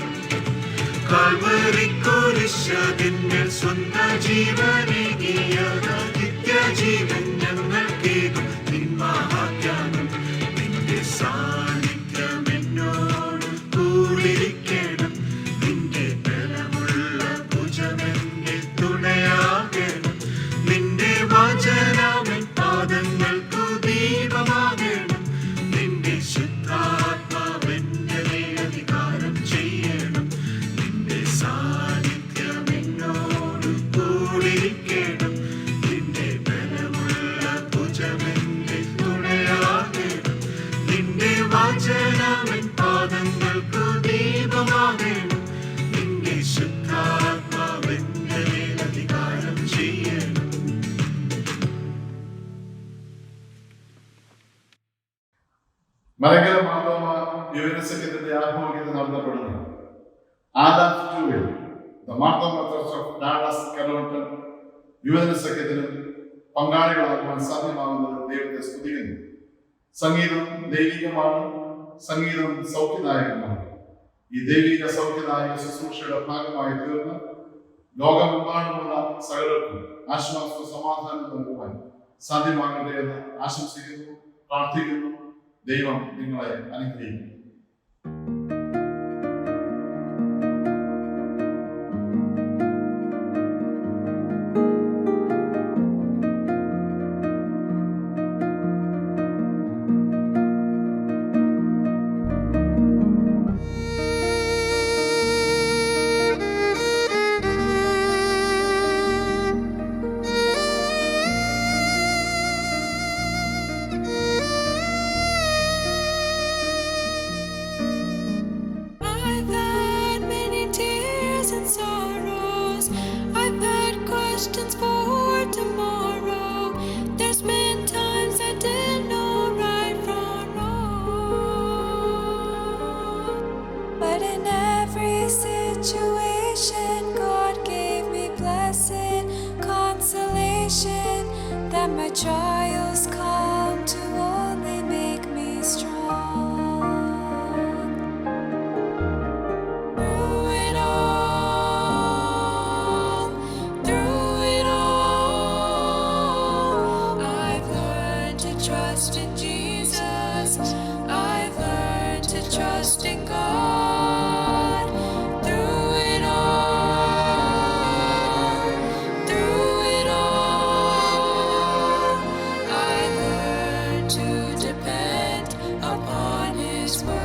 കാൽവരിക്കുരിശിന്മേൽ സ്വന്ത ജീവനേകിയത് നിത്യജീവൻ ഞങ്ങൾക്കേകും നിൻ മഹാത്യാഗം. നിന്റെ സാന്നിധ്യം എന്നോട് കൂടിയിരിക്കണം, നിന്റെ ബലമുള്ള ഭുജമെന്നെ തുണയാകണം, നിന്റെ വചനമെൻ പാദങ്ങൾക്കു ദീപമാകണം, നിന്റെ ശുദ്ധാത്മാവെന്റെ മേൽ അധികാരം ചെയ്യണം. നിന്റെ സാന്നിധ്യം എന്നോട് കൂടിയിരിക്കണം, നിന്റെ ബലമുള്ള ഭുജമെന്നെ തുണയാകണം, നിന്റെ വചനമെൻ പാദങ്ങൾക്കു ദീപമാകണം, നിന്റെ ശുദ്ധാത്മാവെന്റെ മേൽ അധികാരം ചെയ്യണം. മലങ്കര മാർത്തോമ യുവനസഖ്യത്തിന്റെ ആത്മീയത നടത്തപ്പെടുന്നു. ആദാംസ് ടൂവിൽ the Mar Thoma church of Dallas Carrollton യുവജന സഖ്യത്തിനും പങ്കാളികളാക്കുവാൻ സാധ്യമാകുന്നത് ദൈവത്തെ സ്തുതിക്കുന്നു. സംഗീതം ദൈവികമാണ്, സംഗീതം സൗഖ്യദായകമാണ്. ഈ ദൈവിക സൗഖ്യദായക ശുശ്രൂഷയുടെ ഭാഗമായി തീർന്ന് ലോകമെമ്പാടുമുള്ള സകലർക്കും ആശ്വാസവും സമാധാനം നൽകുവാൻ സാധ്യമാകട്ടെ എന്ന് ആശംസിക്കുന്നു, പ്രാർത്ഥിക്കുന്നു. ദൈവം നിങ്ങളെ അനുഗ്രഹിക്കും. I've had many tears and sorrows. I've had questions for tomorrow. There's been times I didn't know right from wrong. But in every situation, God gave me blessed consolation that my trials come to only make me strong. Through it all, I've learned to trust in Jesus. I've learned to trust in God. Through it all, I've learned to depend upon His word.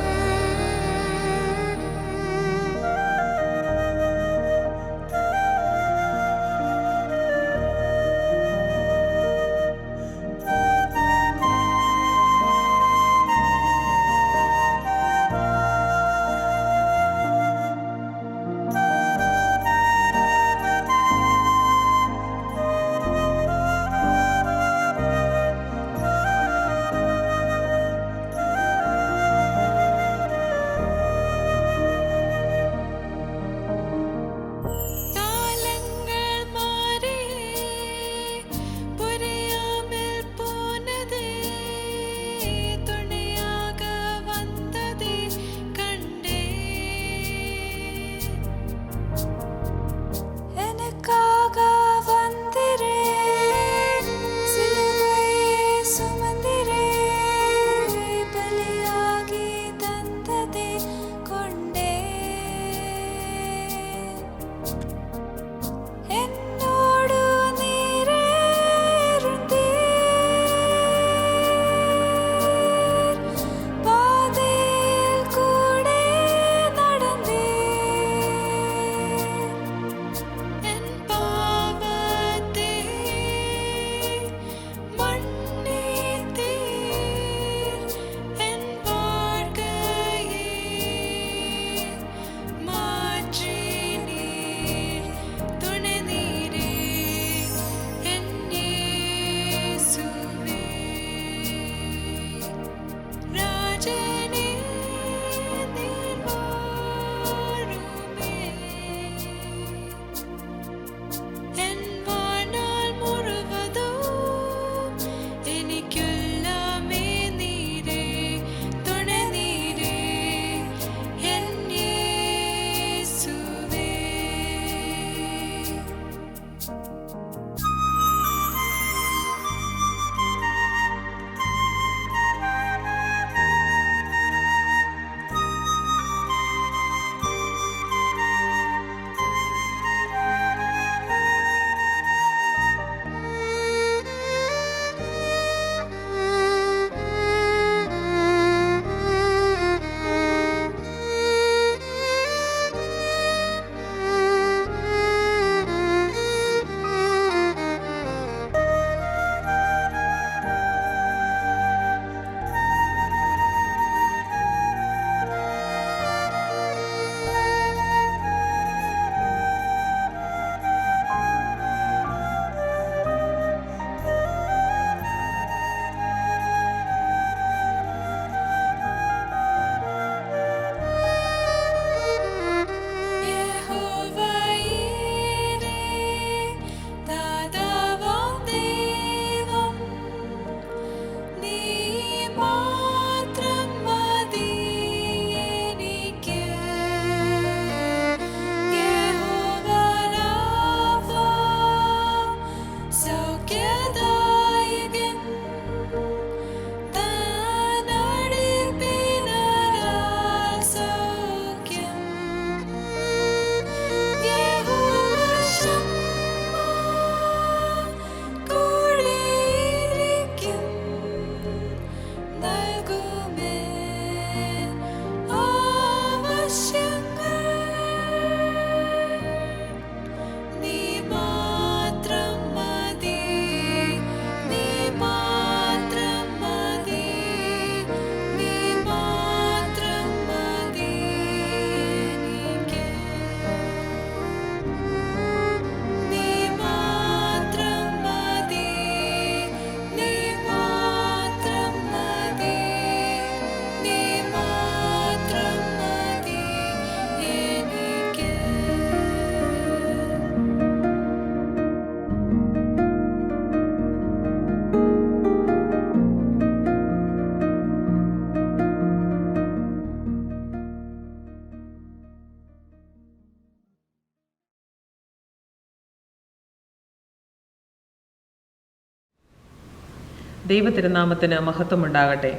ദൈവതിരുനാമത്തിന് മഹത്വമുണ്ടാകട്ടെ.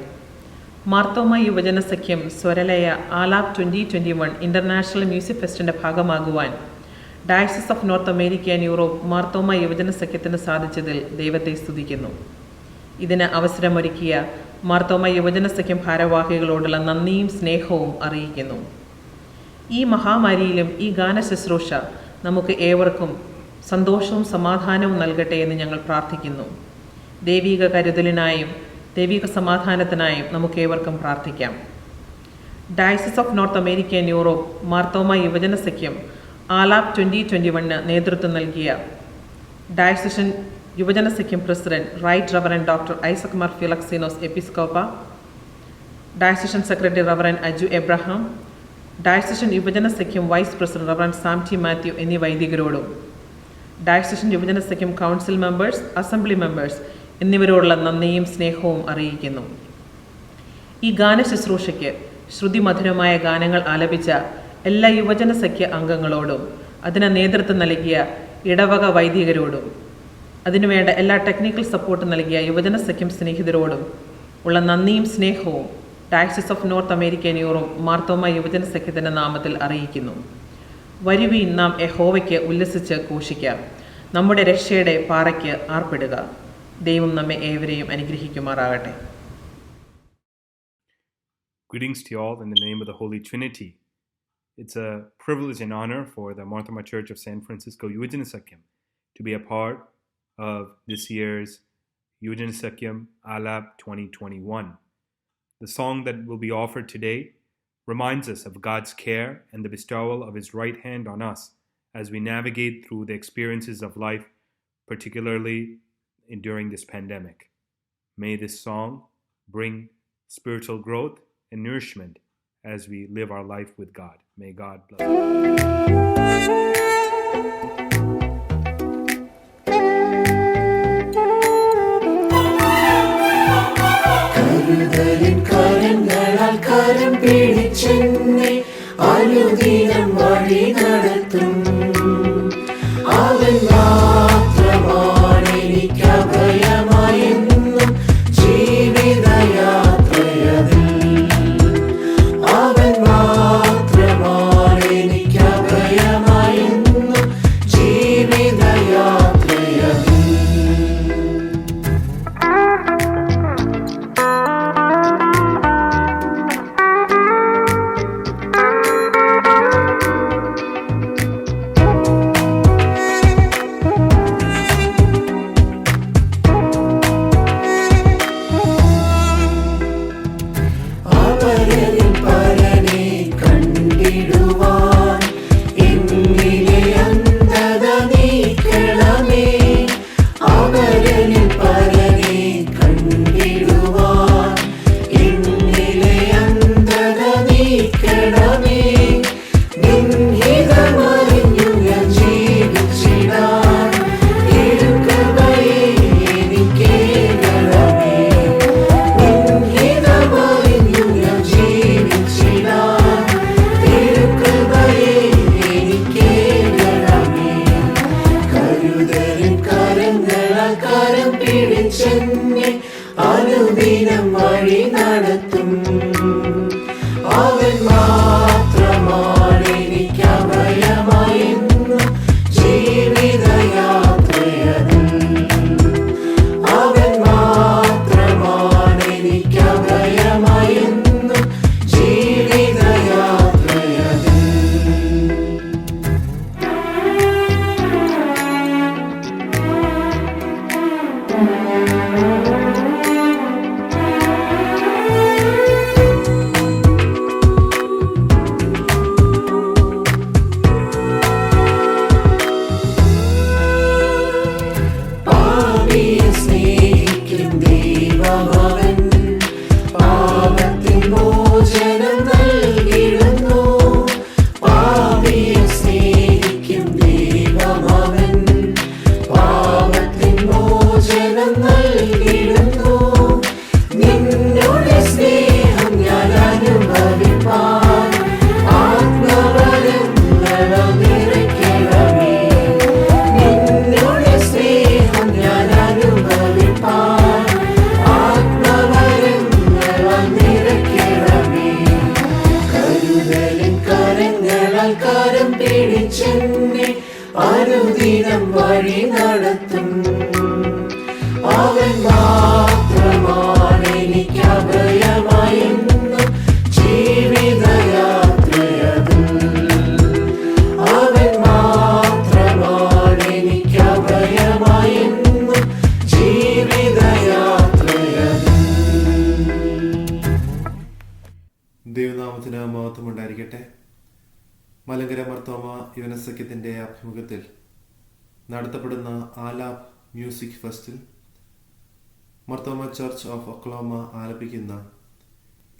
മാർത്തോമ യുവജന സഖ്യം Swaralaya Aalap 2021 international music ഫെസ്റ്റിന്റെ ഭാഗമാകുവാൻ diocese of North America and Europe Mar Thoma യുവജന സഖ്യത്തിന് സാധിച്ചതിൽ ദൈവത്തെ സ്തുതിക്കുന്നു. ഇതിന് അവസരമൊരുക്കിയ മാർത്തോമ യുവജന സഖ്യം ഭാരവാഹികളോടുള്ള നന്ദിയും സ്നേഹവും അറിയിക്കുന്നു. ഈ മഹാമാരിയിലും ഈ ഗാന ശുശ്രൂഷ നമുക്ക് ഏവർക്കും സന്തോഷവും സമാധാനവും നൽകട്ടെ എന്ന് ഞങ്ങൾ പ്രാർത്ഥിക്കുന്നു. ദൈവിക കരുതലിനായും ദൈവിക സമാധാനത്തിനായും നമുക്കേവർക്കും പ്രാർത്ഥിക്കാം. Diocese of North America and Europe Mar Thoma യുവജന സഖ്യം ആലാപ് 2021 നേതൃത്വം നൽകിയ ഡയസിഷൻ യുവജന സഖ്യം president right reverend doctor Isaac Mar Philoxenos Episcopa, diocesan secretary reverend Aju Abraham, diocesan യുവജന സഖ്യം vice president reverend Sam T Mathew എന്നീ വൈദികരോടും ഡയസിഷൻ യുവജന സഖ്യം കൗൺസിൽ മെമ്പേഴ്സ്, അസംബ്ലി മെമ്പേഴ്സ് എന്നിവരോടുള്ള നന്ദിയും സ്നേഹവും അറിയിക്കുന്നു. ഈ ഗാന ശുശ്രൂഷയ്ക്ക് ശ്രുതിമധുരമായ ഗാനങ്ങൾ ആലപിച്ച എല്ലാ യുവജന സഖ്യ അംഗങ്ങളോടും അതിന് നേതൃത്വം നൽകിയ ഇടവക വൈദികരോടും അതിനുവേണ്ട എല്ലാ ടെക്നിക്കൽ സപ്പോർട്ടും നൽകിയ യുവജന സഖ്യം സ്നേഹിതരോടും ഉള്ള നന്ദിയും സ്നേഹവും diocese of North America and Europe Mar Thoma യുവജന സഖ്യത്തിൻ്റെ നാമത്തിൽ അറിയിക്കുന്നു. വരുവീൻ നാം യഹോവയ്ക്ക് ഉല്ലസിച്ച് ഘോഷിക്കാം, നമ്മുടെ രക്ഷയുടെ പാറയ്ക്ക് ആർപ്പിടുക. ദൈവം നമ്മെ ഏവരെയും അനുഗ്രഹിക്കുമാറാകട്ടെ. Greetings to you all in the name of the Holy Trinity. It's a privilege and honor for the Marthoma Church of San Francisco Yuvajana Sakyam to be a part of this year's Yuvajana Sakyam Alap 2021. The song that will be offered today reminds us of God's care and the bestowal of His right hand on us as we navigate through the experiences of life, particularly during this pandemic. May this song bring spiritual growth and nourishment as we live our life with God. May God bless you. കരുതലിൻ കരങ്ങളാൽ കരം പിടിച്ചെന്നെ അനുദിനം വഴി നടത്തും. അവൻ മാത്രമാണ് എനിക്ക് അഭയമായെന്നും ജീവിതയാത്രയതിൽ. അവൻ മാത്രമാണ് എനിക്ക് അഭയമായെന്നും ജീവിതയാത്രയതിൽ. അനുദിനം വഴി നടത്തും. അവൻ മാത്രമാണ് എനിക്ക് അഭയമായെന്നും ജീവിതയാത്രയതിൽ. അവൻ മാത്രമാണ് എനിക്ക് അഭയമായെന്നും ജീവിതയാത്രയതിൽ. അവൻ മാത്രമാണ് എനിക്ക് അഭയമായെന്നും ജീവിതയാത്രയതിൽ. അവൻ മാത്രമാണ് എനിക്ക് അഭയമായെന്നും ജീവിതയാത്രയതിൽ. ദൈവനാമത്തിന് മഹത്വമുണ്ടായിരിക്കട്ടെ. മലങ്കര മാർത്തോമ യുവനസഖ്യത്തിൻ്റെ ആഭിമുഖ്യത്തിൽ നടത്തപ്പെടുന്ന ആലാപ് മ്യൂസിക് ഫെസ്റ്റിൽ മാർത്തോമ ചർച്ച് ഓഫ് ഒക്ലോമ ആലപിക്കുന്ന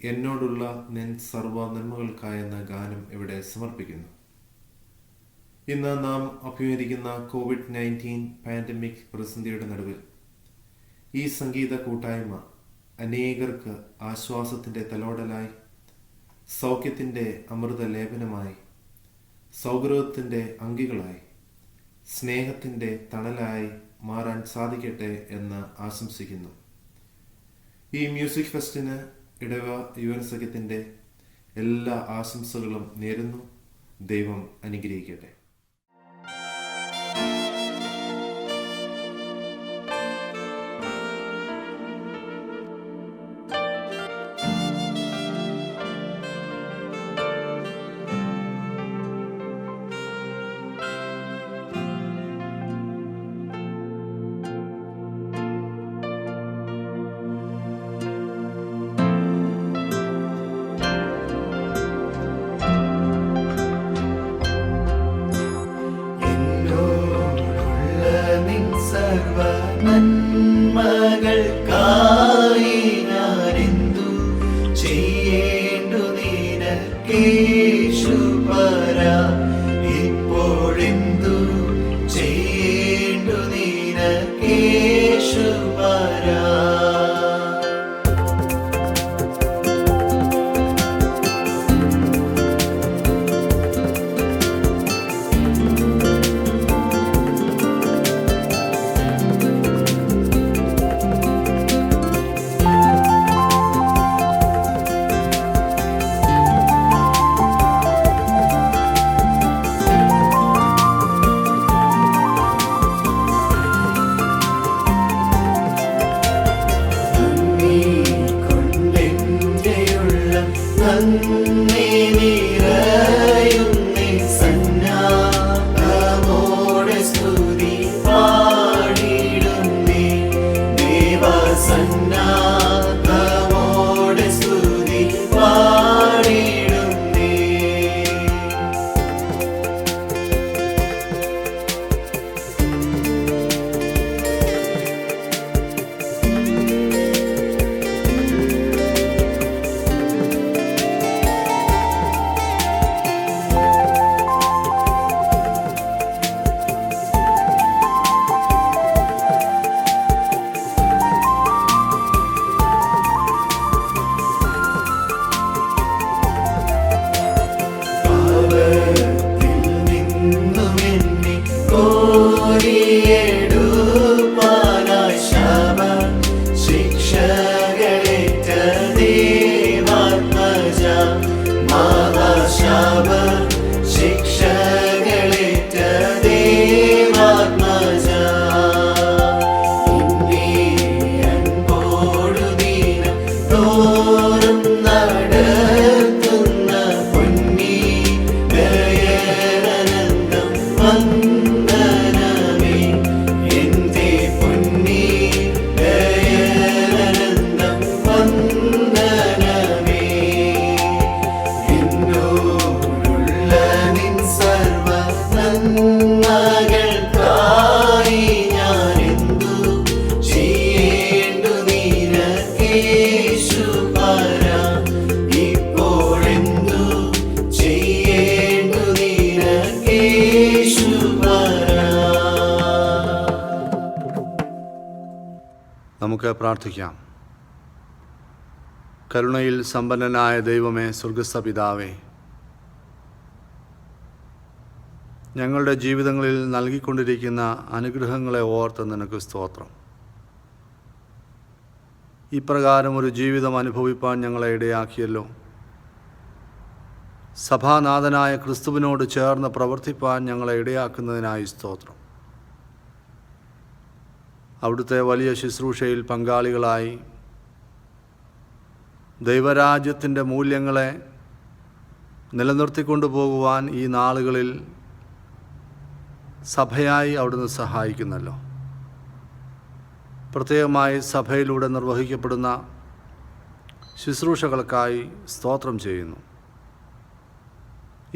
എന്നോടുള്ള നിൻ സർവ നന്മകൾക്കായെന്ന ഗാനം ഇവിടെ സമർപ്പിക്കുന്നു. ഇന്ന് നാം അഭിമുഖീകരിക്കുന്ന COVID-19 പാൻഡമിക് പ്രതിസന്ധിയുടെ നടുവിൽ ഈ സംഗീത കൂട്ടായ്മ അനേകർക്ക് ആശ്വാസത്തിൻ്റെ തലോടലായി, സൗഖ്യത്തിൻ്റെ അമൃത ലേപനമായി, സൗഹൃദത്തിൻ്റെ അങ്കികളായി, സ്നേഹത്തിൻ്റെ തണലായി മാറാൻ സാധിക്കട്ടെ എന്ന് ആശംസിക്കുന്നു. ഈ മ്യൂസിക് ഫെസ്റ്റിന് ഇടവ യുവനസഖ്യത്തിൻ്റെ എല്ലാ ആശംസകളും നേരുന്നു. ദൈവം അനുഗ്രഹിക്കട്ടെ. നന്മകൾക്കായി ഞാനെന്തു ചെയ്യേണ്ടു നിനക്കേശുപരാ, ഇപ്പോഴെന്തു ചെയ്യേണ്ടു നിനക്കേശുപരാ. നന്ദി നിറയുന്നേ സന്നാഹമോടെ സ്തുതി പാടിടുന്നേ, ദേവസന്നാഹമോടെ സ്തുതി പാടിടുന്നേ. നമുക്ക് പ്രാർത്ഥിക്കാം. കരുണയിൽ സമ്പന്നനായ ദൈവമേ, സ്വർഗസ്ഥ പിതാവേ, ഞങ്ങളുടെ ജീവിതങ്ങളിൽ നൽകിക്കൊണ്ടിരിക്കുന്ന അനുഗ്രഹങ്ങളെ ഓർത്ത് നിനക്ക് സ്തോത്രം. ഇപ്രകാരം ഒരു ജീവിതം അനുഭവിപ്പാൻ ഞങ്ങളെ ഇടയാക്കിയല്ലോ. സഭാനാഥനായ ക്രിസ്തുവിനോട് ചേർന്ന് പ്രവർത്തിപ്പാൻ ഞങ്ങളെ ഇടയാക്കുന്നതിനായി സ്തോത്രം. അവിടുത്തെ വലിയ ശുശ്രൂഷയിൽ പങ്കാളികളായി ദൈവരാജ്യത്തിൻ്റെ മൂല്യങ്ങളെ നിലനിർത്തിക്കൊണ്ടു പോകുവാൻ ഈ നാളുകളിൽ സഭയായി അവിടുന്ന് സഹായിക്കുന്നല്ലോ. പ്രത്യേകമായി സഭയിലൂടെ നിർവഹിക്കപ്പെടുന്ന ശുശ്രൂഷകൾക്കായി സ്തോത്രം ചെയ്യുന്നു.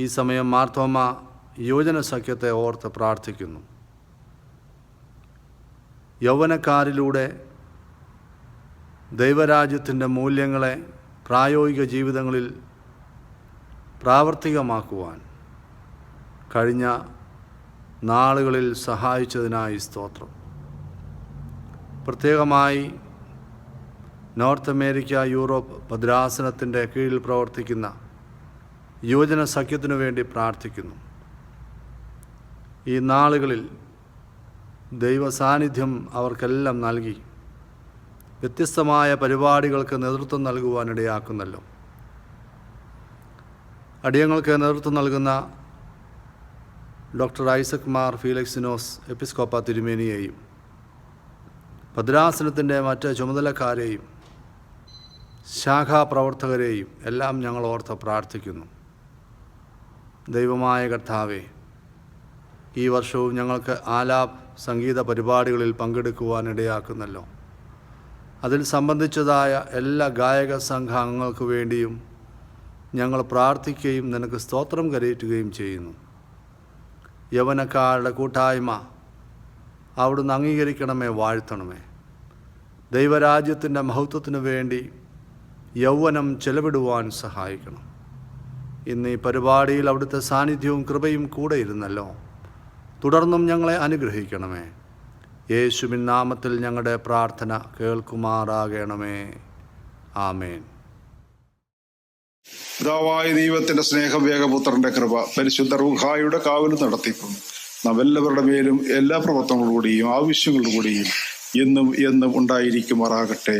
ഈ സമയം മാർത്തോമ യുവജന സഖ്യത്തെ ഓർത്ത് പ്രാർത്ഥിക്കുന്നു. യൗവനക്കാരിലൂടെ ദൈവരാജ്യത്തിൻ്റെ മൂല്യങ്ങളെ പ്രായോഗിക ജീവിതങ്ങളിൽ പ്രാവർത്തികമാക്കുവാൻ കഴിഞ്ഞ നാളുകളിൽ സഹായിച്ചതിനായി സ്തോത്രം. പ്രത്യേകമായി നോർത്ത് അമേരിക്ക, യൂറോപ്പ് ഭദ്രാസനത്തിൻ്റെ കീഴിൽ പ്രവർത്തിക്കുന്ന യുവജന സഖ്യത്തിനു വേണ്ടി പ്രാർത്ഥിക്കുന്നു. ഈ നാളുകളിൽ ദൈവ സാന്നിധ്യം അവർക്കെല്ലാം നൽകി വ്യത്യസ്തമായ പരിപാടികൾക്ക് നേതൃത്വം നൽകുവാനിടയാക്കുന്നല്ലോ. അടിയങ്ങൾക്ക് നേതൃത്വം നൽകുന്ന ഡോക്ടർ ഐസക് മാർ ഫീലിക്സിനോസ് എപ്പിസ്കോപ്പ തിരുമേനിയെയും ഭദ്രാസനത്തിൻ്റെ മറ്റ് ചുമതലക്കാരെയും ശാഖാപ്രവർത്തകരെയും എല്ലാം ഞങ്ങൾ ഓർത്ത് പ്രാർത്ഥിക്കുന്നു. ദൈവമായ കർത്താവേ, ഈ വർഷവും ഞങ്ങൾക്ക് ആലാപ് സംഗീത പരിപാടികളിൽ പങ്കെടുക്കുവാനിടയാക്കുന്നല്ലോ. അതിൽ സംബന്ധിച്ചതായ എല്ലാ ഗായക സംഘാംഗങ്ങൾക്ക് വേണ്ടിയും ഞങ്ങൾ പ്രാർത്ഥിക്കുകയും നിനക്ക് സ്തോത്രം കരയറ്റുകയും ചെയ്യുന്നു. യൗവനക്കാരുടെ കൂട്ടായ്മ അവിടുന്ന് അംഗീകരിക്കണമേ, വാഴ്ത്തണമേ. ദൈവരാജ്യത്തിൻ്റെ മഹത്വത്തിനു വേണ്ടി യൗവനം ചെലവിടുവാൻ സഹായിക്കണം. ഇന്ന് ഈ പരിപാടിയിൽ അവിടുത്തെ സാന്നിധ്യവും കൃപയും കൂടെ ഇരുന്നല്ലോ. തുടർന്നും ഞങ്ങളെ അനുഗ്രഹിക്കണമേ. യേശുവിൻ നാമത്തിൽ ഞങ്ങളുടെ പ്രാർത്ഥന കേൾക്കുമാറാകണമേ. ആമേൻ. പിതാവായ ദൈവത്തിന്റെ സ്നേഹം, വേഗപുത്രന്റെ കൃപ, പരിശുദ്ധ റൂഹായുടെ കാവലും നടത്തിപ്പും നാം എല്ലാവരുടെ മേലും എല്ലാ പ്രവർത്തനങ്ങളോടുകൂടിയും ആവശ്യങ്ങളോടുകൂടിയും എന്നും ഉണ്ടായിരിക്കുമാറാകട്ടെ.